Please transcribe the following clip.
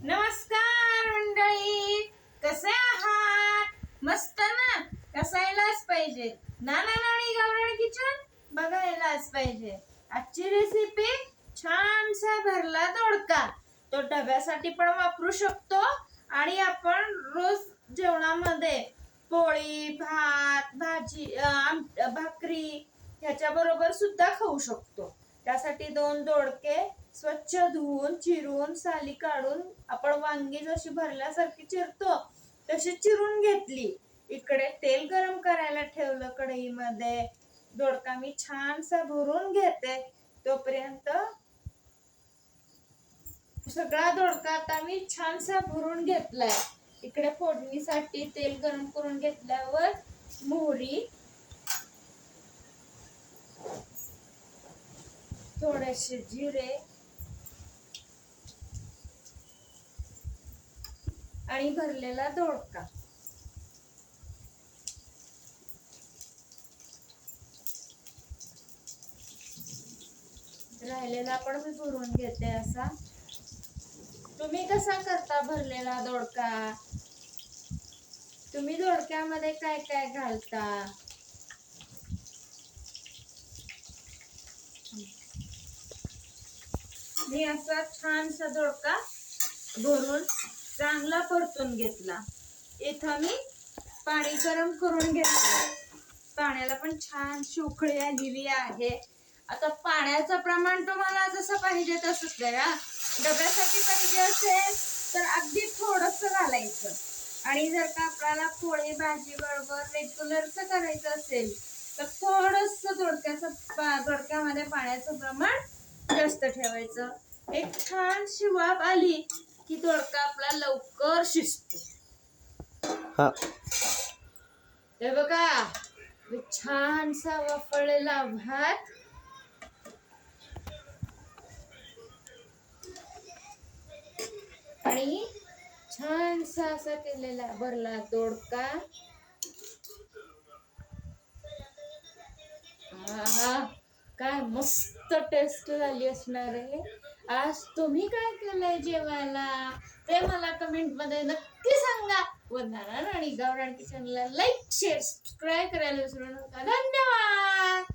नमस्कार मंडळी, कसे आहात? मस्त ना? कसायलाच पाहिजे. नाना नानी गावरान किचन बघायलाच पाहिजे. आजची रेसिपी छानसा भरला दोडका. तो डब्यासाठी पण वापरू शकतो आणि आपण रोज जेवणामध्ये पोळी, भात, भाजी, भाकरी ह्याच्या बरोबर सुद्धा खाऊ शकतो. त्यासाठी 2 दोडके स्वच्छ धुवून चिरून साली काढून आपण वांगी जशी भरल्यासारखी चिरतो तशी चिरून घेतली. इकडे तेल गरम करायला ठेवलं कढईमध्ये. दोडका मी छानसा भरून घेते. तोपर्यंत सगळा दोडका आता मी छानसा भरून घेतलाय. इकडे फोडणीसाठी तेल गरम करून घेतल्यावर मोहरी, थोडेसे जिरे आणि भरलेला दोडका. राहिलेला पण मी भरून घेते असा. तुम्ही कसा करता भरलेला दोडका? तुम्ही दोडक्यामध्ये काय काय घालता? मी असा छानसा दोडका भरून चांगला परतून घेतला. इथं मी पाणी गरम करून घेतलं. पाण्याला पण छान उकळी आलेली आहे. आता पाण्याचं प्रमाण तुम्हाला जसं पाहिजे तसंच करा. डब्यासाठी पाहिजे असेल तर अगदी थोडंसं घालायचं. आणि जर का आपल्याला पोळी भाजी बरोबर रेग्युलरचं करायचं असेल तर थोडंसं दोडक्यामध्ये पाण्याचं प्रमाण जास्त ठेवायचं. एक छानशी वाफ आली की दोडका आपला लवकर शिजतो. हे बघा, छानसा वाफळलेला भात आणि छानसा असा केलेला भरला दोडका. काय मस्त टेस्ट झाली असणार आहे. आज तुम्ही काय केलंय जेवायला ते मला कमेंट मध्ये नक्की सांगा. व नाना नानी गावरान किचनला लाईक शेअर सबस्क्राईब करायला विसरू नका. धन्यवाद.